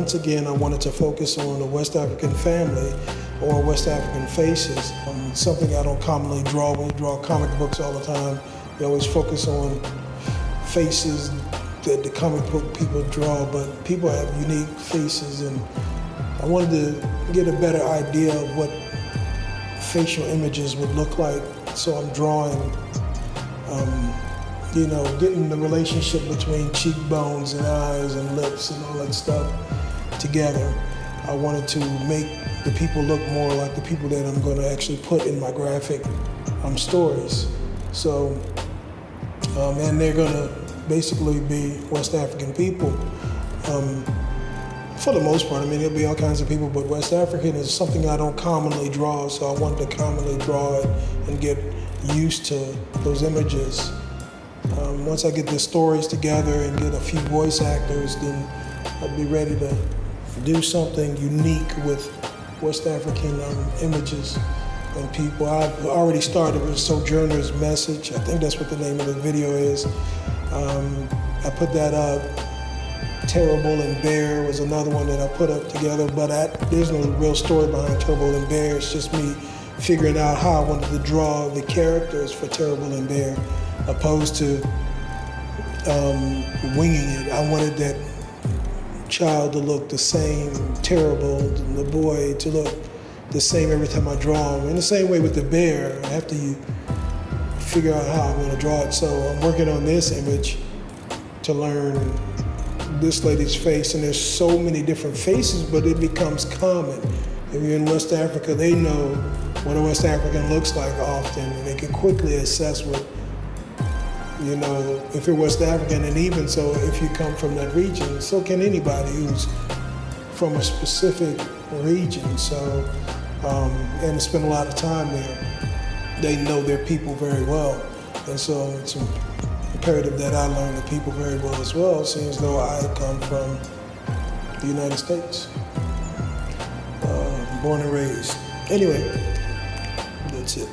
once again, I wanted to focus on the West African family or West African faces. Something I don't commonly draw. We draw comic books all the time. We always focus on faces that the comic book people draw, but people have unique faces, and I wanted to get a better idea of what facial images would look like. So I'm drawing, getting the relationship between cheekbones and eyes and lips and all that stuff together. I wanted to make the people look more like the people that I'm going to actually put in my graphic stories. So, and they're going to basically be West African people. For the most part, I mean, there'll be all kinds of people, but West African is something I don't commonly draw, so I wanted to commonly draw it and get used to those images. Once I get the stories together and get a few voice actors, then I'll be ready to do something unique with West African images and people. I've already started with Sojourner's Message. I think that's what the name of the video is. I put that up. Terrible and Bear was another one that I put up together, but there's no real story behind Terrible and Bear. It's just me figuring out how I wanted to draw the characters for Terrible and Bear, opposed to winging it. I wanted that child to look the same, Terrible, and the boy to look the same every time I draw them. In the same way with the bear, after you figure out how I'm going to draw it. So I'm working on this image to learn this lady's face, and there's so many different faces, but it becomes common. If you're in West Africa, they know what a West African looks like often, and they can quickly assess what, if you're West African, and even so, if you come from that region, so can anybody who's from a specific region. So, and spend a lot of time there. They know their people very well, and so it's imperative that I learn the people very well as well, seeing as though I come from the United States, born and raised. Anyway, that's it.